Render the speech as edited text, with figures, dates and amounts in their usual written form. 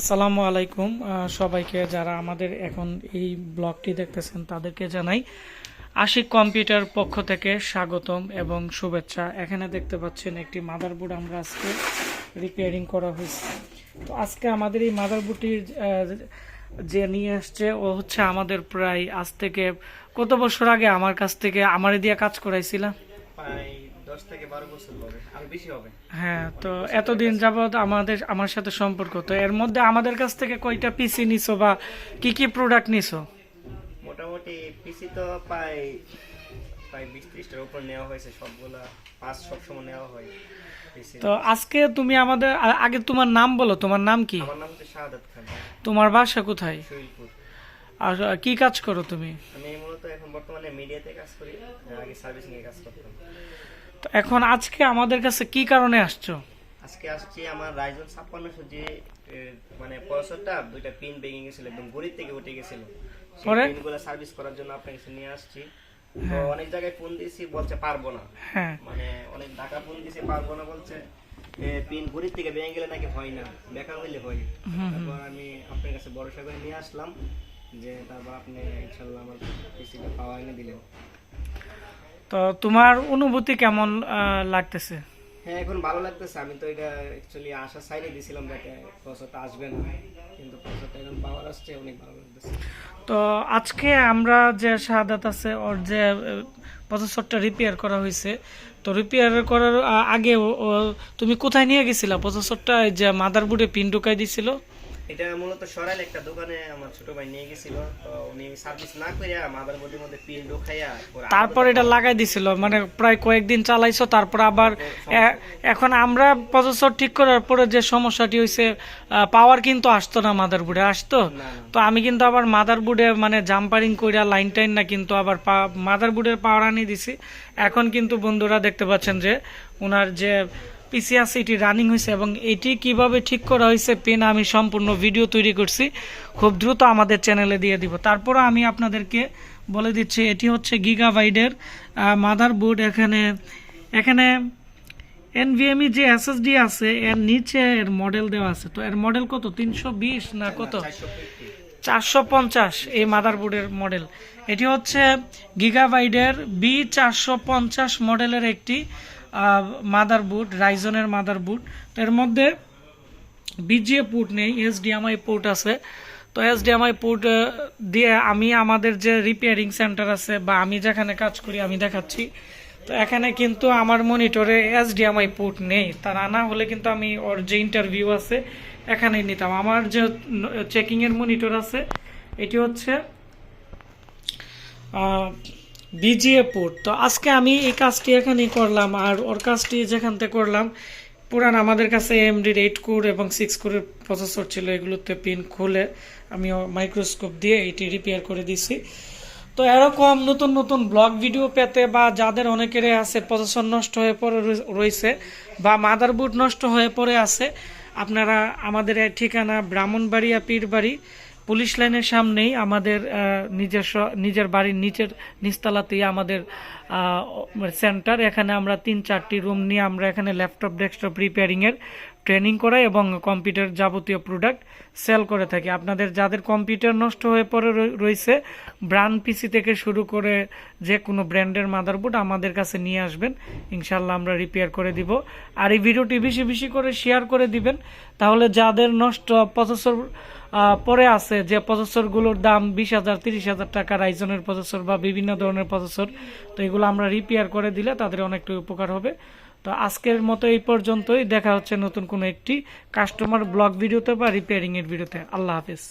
আসসালামু আলাইকুম সবাইকে যারা আমাদের এখন এই ব্লগটি দেখতেছেন তাদেরকে জানাই আশিক কম্পিউটার পক্ষ থেকে স্বাগতম এবং শুভেচ্ছা। এখানে দেখতে পাচ্ছেন একটি মাদারবোর্ড আমরা আজকে রিপেয়ারিং করা হয়েছে। তো আজকে আমাদের এই মাদারবোর্ডটি যে নিয়ে আসছে ও হচ্ছে আমাদের প্রায় আজ থেকে কত বছর আগে আমার কাছ থেকে আমারে দিয়ে কাজ করাইছিলাম। হ্যাঁ, তো এতদিন যাবৎ আমার সাথে সম্পর্ক। তো এর মধ্যে আমাদের কাছ থেকে কয়টা পিসি নিছো বা কি কি প্রোডাক্ট নিছো? মোটামুটি পিসি তো প্রায় 20-30টার উপর নেওয়া হয়েছে, সবগুলা পাঁচ সবসময় নেওয়া হয়। তো আজকে তুমি আমাদের আগে তোমার নাম বলো, তোমার নাম কি? আমার নাম হচ্ছে শাহাদাত খান। তোমার বাসা কোথায়? শৈলপুর। আর কি কাজ করো তুমি? আমি মূলত এখন বর্তমানে মিডিয়াতে কাজ করি, আগে সার্ভিসিং এ কাজ করতাম। তো এখন আজকে আমাদের কাছে কি কারণে আসছো? আজকে আসছি আমার রাইজন 5600 যে মানে প্রসেসরটা দুইটা পিন ভেঙে গেছিল, একদম গড়ি থেকে উঠে গেছিল। পরে পিনগুলো সার্ভিস করার জন্য আপনার কাছে নিয়ে আসছি। তো অনেক জায়গায় ফোন দিয়েছি, বলছে পারবো না। হ্যাঁ, মানে অনেক টাকা ফোন দিয়েছি, পারবো না বলছে। পিন গড়ি থেকে ভেঙে গেলে নাকি হয় না, বেকার হইলে হয়। তারপর আমি আপনার কাছে ভরসা করে নিয়ে আসলাম, যে তারপর আপনি ইনশাআল্লাহ আমার পিসিটা পাওয়া এনে দিলেন। তো তোমার অনুভূতি কেমন লাগতেছে? হ্যাঁ, এখন ভালো লাগতেছে। আমি তো এটা অ্যাকচুয়ালি আশা সাইডে দিয়েছিলাম যাতে প্রসেসরটা আসবে না, কিন্তু প্রসেসরটা এখন পাওয়ার আসছে, অনেক ভালো লাগতেছে। তো আজকে আমরা যে শাহাদাত আছে ওর যে প্রসেসরটা রিপেয়ার করা হয়েছে, তো রিপেয়ার করার আগে তুমি কোথায় নিয়ে গেছিলা প্রসেসরটা? যে মাদারবোর্ডে পিন ঢুকাই দিছিল, এটা মূলত সরাইল একটা দোকানে আমার ছোট ভাই নিয়ে গেছিল। তো উনি সার্ভিস না কইরা মাদারবোর্ডের মধ্যে পিন ঢুকাইয়া তারপর এটা লাগাই দিছিল। মানে প্রায় কয়েকদিন চালাইছো, তারপর আবার এখন আমরা প্রসেসর ঠিক করার পরে যে সমস্যাটি হয়েছে, পাওয়ার কিন্তু আসতো না, মাদারবোর্ডে আসতো। তো আমি কিন্তু আবার মাদারবোর্ডে মানে জাম্পারিং কইরা লাইন টাইন না, কিন্তু আবার মাদারবোর্ডের পাওয়ার আনিয়ে দিছি। এখন কিন্তু বন্ধুরা দেখতে পাচ্ছেন যে ওনার যে পিসি আছে এটি রানিং হয়েছে, এবং এটি কিভাবে ঠিক করা হয়েছে পেন আমি সম্পূর্ণ ভিডিও তৈরি করছি, খুব দ্রুত আমাদের চ্যানেলে দিয়ে দিব। তারপরে আমি আপনাদেরকে বলে দিচ্ছি এটি হচ্ছে গিগাবাইটের মাদারবোর্ড। এখানে NVMe যে SSD আছে এর নিচে এর মডেল দেওয়া আছে। তো এর মডেল কত? 320 না কত? 450 এই মাদারবোর্ডের মডেল। এটি হচ্ছে গিগাবাইটের B450 মডেলের একটি মাদারবোর্ড, রাইজনের মাদারবোর্ড। এর মধ্যে BGA পোর্ট নেই, HDMI পোর্ট আছে। তো HDMI পোর্ট দিয়ে আমি আমাদের যে রিপেয়ারিং সেন্টার আছে বা আমি যেখানে কাজ করি আমি দেখাচ্ছি। তো এখানে কিন্তু আমার মনিটরে HDMI পোর্ট নেই, তা না হলে কিন্তু আমি ওর যে ইন্টারভিউ আছে এখানেই নিতাম। আমার যে চেকিংয়ের মনিটর আছে এটি হচ্ছে BGA পোর্ট। তো আজকে আমি এই কাজটি এখানেই করলাম, আর ওর কাজটি যেখান থেকে করলাম পুরান আমাদের কাছে AMD 8 কোর এবং 6 কোরের প্রসেসর ছিল, এগুলোতে পিন খুলে আমি মাইক্রোস্কোপ দিয়ে এটি রিপেয়ার করে দিছি। তো এরকম নতুন নতুন ব্লগ ভিডিও পেতে বা যাদের অনেকেরই আছে প্রসেসর নষ্ট হয়ে পড়ে রয়েছে বা মাদারবোর্ড নষ্ট হয়ে পড়ে আছে, আপনারা আমাদের ঠিকানা ব্রাহ্মণবাড়িয়া পীরবাড়ি পুলিশ লাইনের সামনেই আমাদের নিজের বাড়ির নিচতলাতেই আমাদের সেন্টার। এখানে আমরা 3-4টি রুম নিয়ে আমরা এখানে ল্যাপটপ ডেস্কটপ রিপেয়ারিংয়ের ট্রেনিং করাই এবং কম্পিউটার যাবতীয় প্রোডাক্ট সেল করে থাকি। আপনাদের যাদের কম্পিউটার নষ্ট হয়ে পড়ে রয়েছে, ব্র্যান্ড পিসি থেকে শুরু করে যে কোনো ব্র্যান্ডের মাদারবোর্ড আমাদের কাছে নিয়ে আসবেন, ইনশাল্লাহ আমরা রিপেয়ার করে দিব। আর এই ভিডিওটি বেশি বেশি করে শেয়ার করে দিবেন, তাহলে যাদের নষ্ট প্রসেসর পরে আছে, যে প্রসেসরগুলোর দাম 20,000 30,000 টাকা, রাইজনের প্রসেসর বা বিভিন্ন ধরনের প্রসেসর, তো এগুলো আমরা রিপেয়ার করে দিলে তাদের অনেকটা উপকার হবে। তো আজকের মতো এই পর্যন্তই, দেখা হচ্ছে নতুন কোনো একটি কাস্টমার ব্লগ ভিডিওতে বা রিপেয়ারিংয়ের ভিডিওতে। আল্লাহ হাফেজ।